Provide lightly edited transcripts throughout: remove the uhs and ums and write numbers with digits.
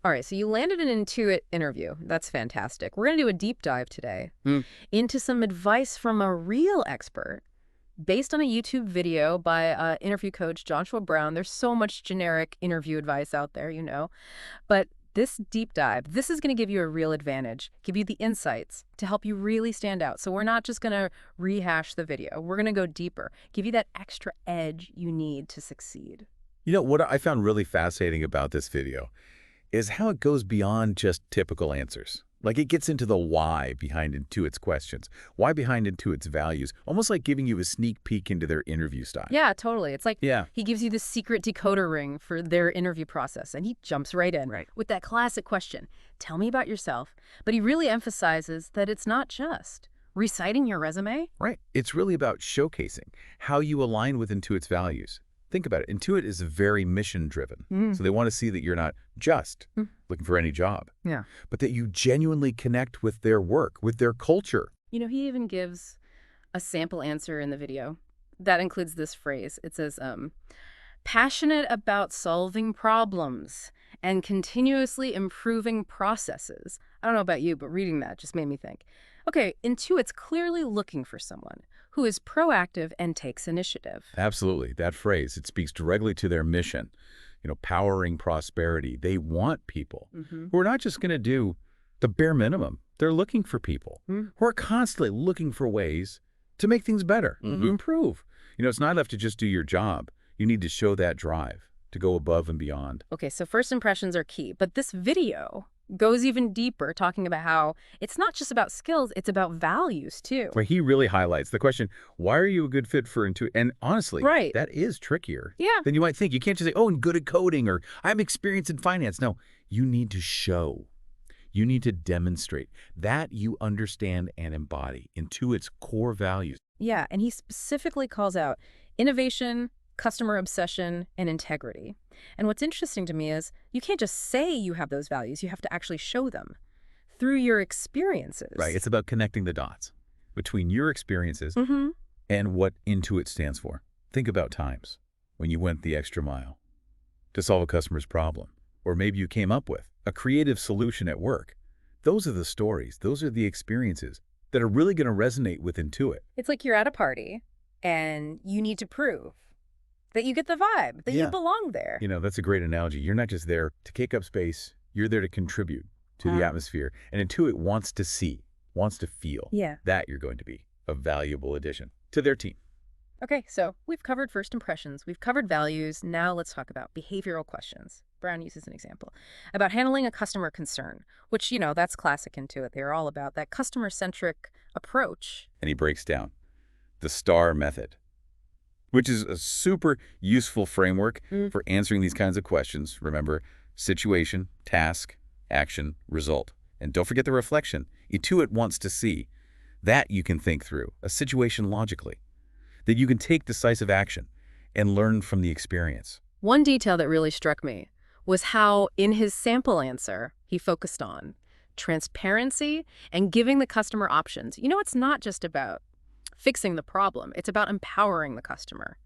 All right, so you landed an Intuit interview. That's fantastic. We're going to do a deep dive today into some advice from a real expert based on a YouTube video by interview coach Joshua Brown. There's so much generic interview advice out there, you know. But this deep dive, this is going to give you a real advantage, give you the insights to help you really stand out. So we're not just going to rehash the video. We're going to go deeper, give you that extra edge you need to succeed. You know, what I found really fascinating about this video is how it goes beyond just typical answers. Like it gets into the why behind Intuit's questions, why behind Intuit's values, almost like giving you a sneak peek into their interview style. Yeah, totally. It's like Yeah. he gives you the secret decoder ring for their interview process, and he jumps right in with that classic question, tell me about yourself. But he really emphasizes that it's not just reciting your resume. Right. It's really about showcasing how you align with Intuit's values. Think about it. Intuit is very mission-driven. So they want to see that you're not just looking for any job, but that you genuinely connect with their work, with their culture. You know, he even gives a sample answer in the video that includes this phrase. It says, passionate about solving problems and continuously improving processes. I don't know about you, but reading that just made me think, okay, Intuit's clearly looking for someone who is proactive and takes initiative. Absolutely. That phrase, it speaks directly to their mission, you know, powering prosperity. They want people who are not just going to do the bare minimum. They're looking for people who are constantly looking for ways to make things better, to improve. You know, it's not enough to just do your job. You need to show that drive to go above and beyond. Okay, so first impressions are key, but this video goes even deeper, talking about how it's not just about skills, it's about values too. Where he really highlights the question, why are you a good fit for Intuit? And honestly, that is trickier than you might think. You can't just say, oh, I'm good at coding or I have experience in finance. No, you need to show. You need to demonstrate that you understand and embody Intuit's core values. Yeah, and he specifically calls out innovation, customer obsession, and integrity. And what's interesting to me is you can't just say you have those values, you have to actually show them through your experiences. Right, it's about connecting the dots between your experiences and what Intuit stands for. Think about times when you went the extra mile to solve a customer's problem, or maybe you came up with a creative solution at work. Those are the stories, those are the experiences that are really going to resonate with Intuit. It's like you're at a party and you need to prove that you get the vibe, that you belong there. You know, that's a great analogy. You're not just there to take up space, you're there to contribute to the atmosphere. And Intuit wants to see, wants to feel that you're going to be a valuable addition to their team. Okay, so we've covered first impressions, we've covered values. Now let's talk about behavioral questions. Brown uses an example about handling a customer concern, which, you know, that's classic Intuit. They're all about that customer-centric approach. And he breaks down the STAR method, which is a super useful framework for answering these kinds of questions. Remember, situation, task, action, result. And don't forget the reflection. Intuit wants to see that you can think through a situation logically, that you can take decisive action and learn from the experience. One detail that really struck me was how, in his sample answer, he focused on transparency and giving the customer options. You know, it's not just about fixing the problem. It's about empowering the customer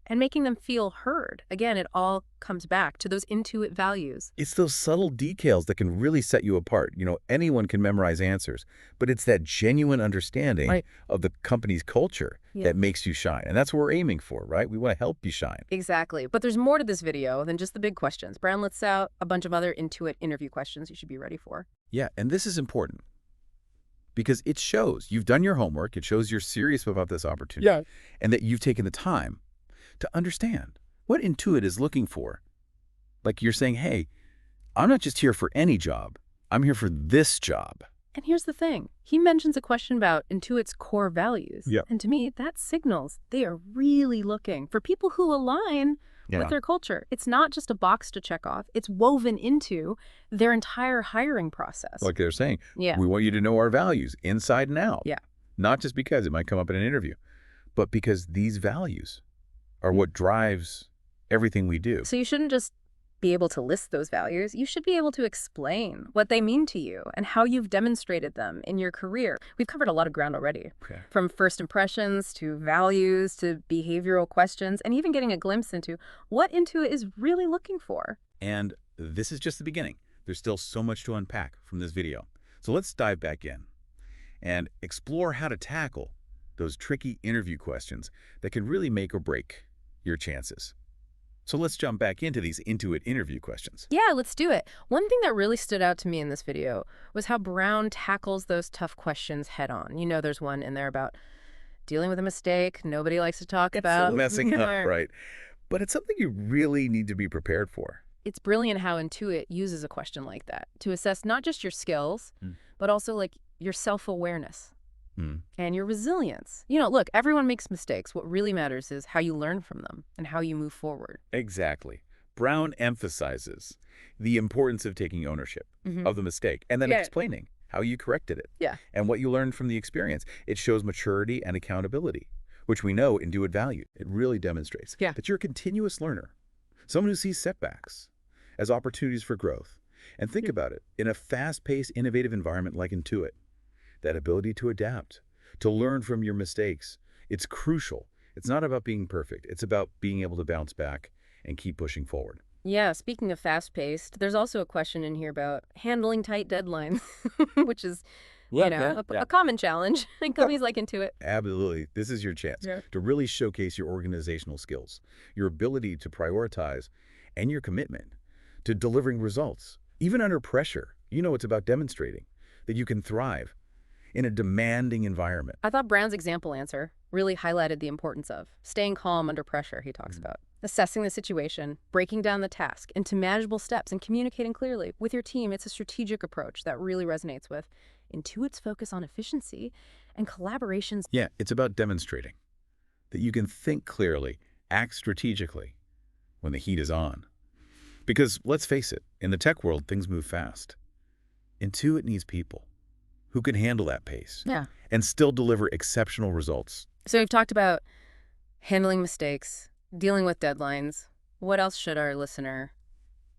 and making them feel heard. Again, it all comes back to those Intuit values. It's those subtle details that can really set you apart. You know, anyone can memorize answers, but it's that genuine understanding of the company's culture that makes you shine. And that's what we're aiming for, right? We want to help you shine. Exactly. But there's more to this video than just the big questions. Brown lists out a bunch of other Intuit interview questions you should be ready for. Yeah, and this is important because it shows you've done your homework. It shows you're serious about this opportunity and that you've taken the time to understand what Intuit is looking for. Like you're saying, hey, I'm not just here for any job. I'm here for this job. And here's the thing. He mentions a question about Intuit's core values. And to me, that signals they are really looking for people who align with their culture. It's not just a box to check off. It's woven into their entire hiring process. Like they're saying, we want you to know our values inside and out. Not just because it might come up in an interview, but because these values are what drives everything we do. So you shouldn't just be able to list those values. You should be able to explain what they mean to you and how you've demonstrated them in your career. We've covered a lot of ground already, from first impressions to values to behavioral questions, and even getting a glimpse into what Intuit is really looking for. And this is just the beginning. there's still so much to unpack from this video. So let's dive back in and explore how to tackle those tricky interview questions that can really make or break your chances. So let's jump back into these Intuit interview questions. Yeah, let's do it. One thing that really stood out to me in this video was how Brown tackles those tough questions head on. You know, there's one in there about dealing with a mistake nobody likes to talk about. Messing up, right? But it's something you really need to be prepared for. It's brilliant how Intuit uses a question like that to assess not just your skills, but also like your self-awareness and your resilience. You know, look, everyone makes mistakes. What really matters is how you learn from them and how you move forward. Exactly. Brown emphasizes the importance of taking ownership of the mistake and then explaining how you corrected it and what you learned from the experience. It shows maturity and accountability, which we know Intuit value. It really demonstrates that you're a continuous learner, someone who sees setbacks as opportunities for growth. And think about it, in a fast-paced, innovative environment like Intuit, that ability to adapt, to learn from your mistakes, it's crucial. It's not about being perfect. It's about being able to bounce back and keep pushing forward. Yeah, speaking of fast-paced, there's also a question in here about handling tight deadlines, which is, a common challenge in companies like Intuit. Absolutely. This is your chance to really showcase your organizational skills, your ability to prioritize, and your commitment to delivering results. Even under pressure, it's about demonstrating that you can thrive in a demanding environment. I thought Brown's example answer really highlighted the importance of staying calm under pressure, he talks about. Assessing the situation, breaking down the task into manageable steps, and communicating clearly with your team. It's a strategic approach that really resonates with Intuit's focus on efficiency and collaborations. Yeah, it's about demonstrating that you can think clearly, act strategically when the heat is on. Because let's face it, in the tech world, things move fast. Intuit needs people who can handle that pace and still deliver exceptional results. So we've talked about handling mistakes, dealing with deadlines. What else should our listener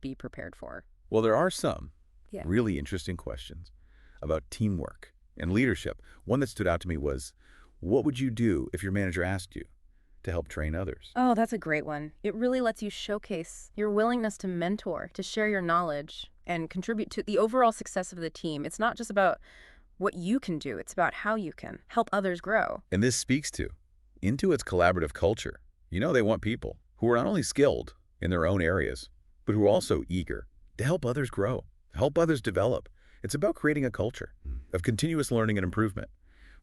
be prepared for? Well, there are some really interesting questions about teamwork and leadership. One that stood out to me was, what would you do if your manager asked you to help train others? Oh, that's a great one. It really lets you showcase your willingness to mentor, to share your knowledge, and contribute to the overall success of the team. It's not just about what you can do. It's about how you can help others grow. And this speaks to Intuit's collaborative culture. They want people who are not only skilled in their own areas, but who are also eager to help others grow, help others develop. It's about creating a culture of continuous learning and improvement,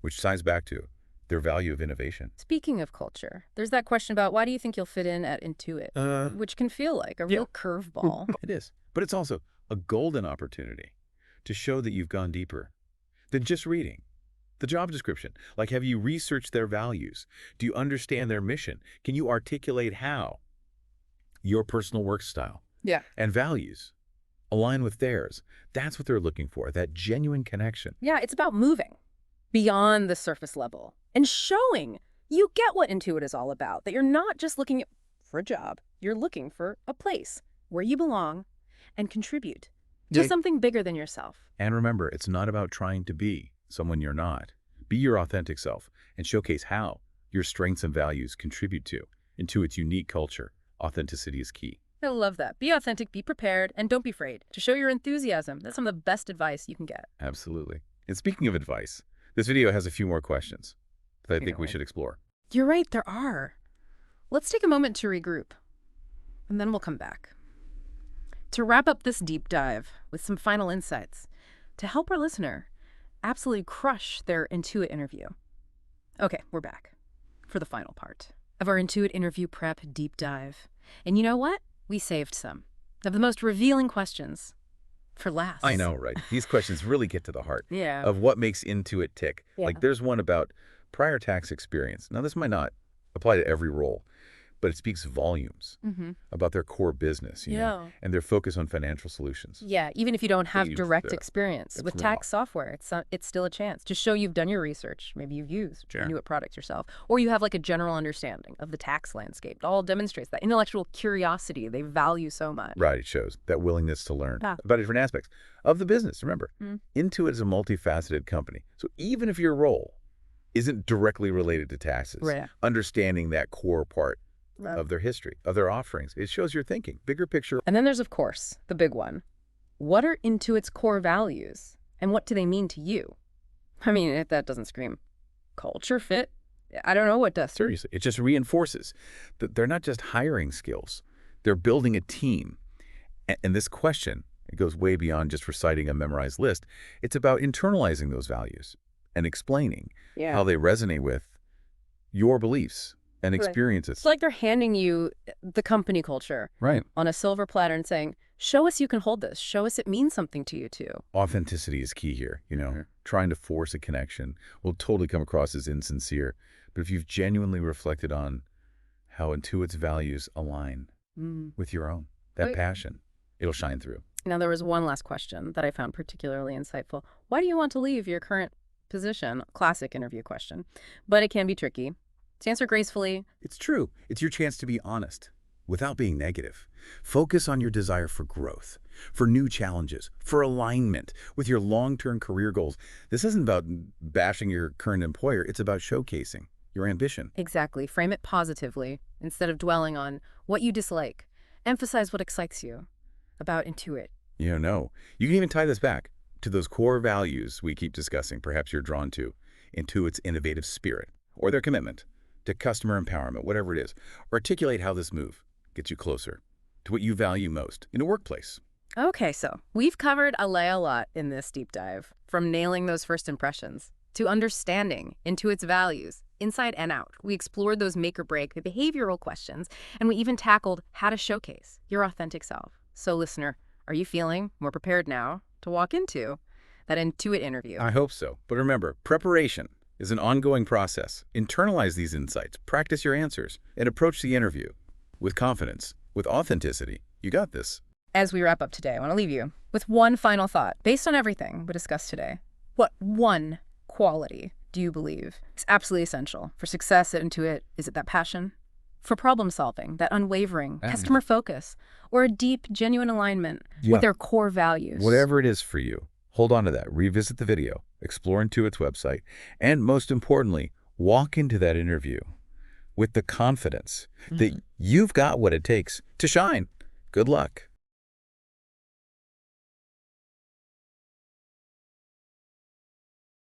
which ties back to their value of innovation. Speaking of culture, there's that question about why do you think you'll fit in at Intuit, which can feel like a real curveball. It is, but it's also a golden opportunity to show that you've gone deeper than just reading the job description. Like, have you researched their values? Do you understand their mission? Can you articulate how your personal work style and values align with theirs? That's what they're looking for, that genuine connection. Yeah, it's about moving beyond the surface level and showing you get what Intuit is all about, that you're not just looking for a job. You're looking for a place where you belong and contribute to something bigger than yourself. And remember, it's not about trying to be someone you're not. Be your authentic self and showcase how your strengths and values contribute to Intuit's unique culture. Authenticity is key. I love that. Be authentic, be prepared, and don't be afraid to show your enthusiasm. That's some of the best advice you can get. Absolutely. And speaking of advice, this video has a few more questions that I think we should explore. You're right, there are. Let's take a moment to regroup, and then we'll come back to wrap up this deep dive with some final insights to help our listener absolutely crush their Intuit interview. Okay, we're back for the final part of our Intuit interview prep deep dive. And you know what? We saved some of the most revealing questions for last. I know, right? These questions really get to the heart of what makes Intuit tick. Like, there's one about prior tax experience. Now, this might not apply to every role, but it speaks volumes about their core business, and their focus on financial solutions. Yeah, even if you don't have direct experience with tax software, it's still a chance to show you've done your research. Maybe you've used Intuit products yourself, or you have like a general understanding of the tax landscape. It all demonstrates that intellectual curiosity they value so much. Right, it shows that willingness to learn about different aspects of the business. Remember, Intuit is a multifaceted company. So even if your role isn't directly related to taxes, understanding that core part of their history, of their offerings, it shows your thinking, bigger picture. And then there's, of course, the big one. What are Intuit's core values, and what do they mean to you? I mean, if that doesn't scream culture fit, I don't know what does. Seriously, it just reinforces that they're not just hiring skills. They're building a team. And this question, it goes way beyond just reciting a memorized list. It's about internalizing those values and explaining how they resonate with your beliefs and experiences. It's like they're handing you the company culture on a silver platter and saying, show us you can hold this. Show us it means something to you, too. Authenticity is key here, Trying to force a connection will totally come across as insincere. But if you've genuinely reflected on how Intuit's values align with your own, that passion, it'll shine through. Now, there was one last question that I found particularly insightful. Why do you want to leave your current position? Classic interview question. But it can be tricky. To answer gracefully. It's true. It's your chance to be honest without being negative. Focus on your desire for growth, for new challenges, for alignment with your long-term career goals. This isn't about bashing your current employer. It's about showcasing your ambition. Exactly. Frame it positively instead of dwelling on what you dislike. Emphasize what excites you about Intuit. You can even tie this back to those core values we keep discussing. Perhaps you're drawn to Intuit's innovative spirit or their commitment to customer empowerment, whatever it is. Articulate how this move gets you closer to what you value most in a workplace. Okay, so we've covered a lot in this deep dive, from nailing those first impressions to understanding Intuit's values inside and out. We explored those make or break behavioral questions, and we even tackled how to showcase your authentic self. So listener, are you feeling more prepared now to walk into that Intuit interview? I hope so. But remember, preparation is an ongoing process. Internalize these insights, practice your answers, and approach the interview with confidence, with authenticity. You got this. As we wrap up today, I want to leave you with one final thought. Based on everything we discussed today, what one quality do you believe is absolutely essential for success at Intuit? Is it that passion for problem solving, that unwavering customer focus, or a deep, genuine alignment with their core values? Whatever it is for you, hold on to that. Revisit the video, explore Intuit's website, and most importantly, walk into that interview with the confidence that you've got what it takes to shine. Good luck.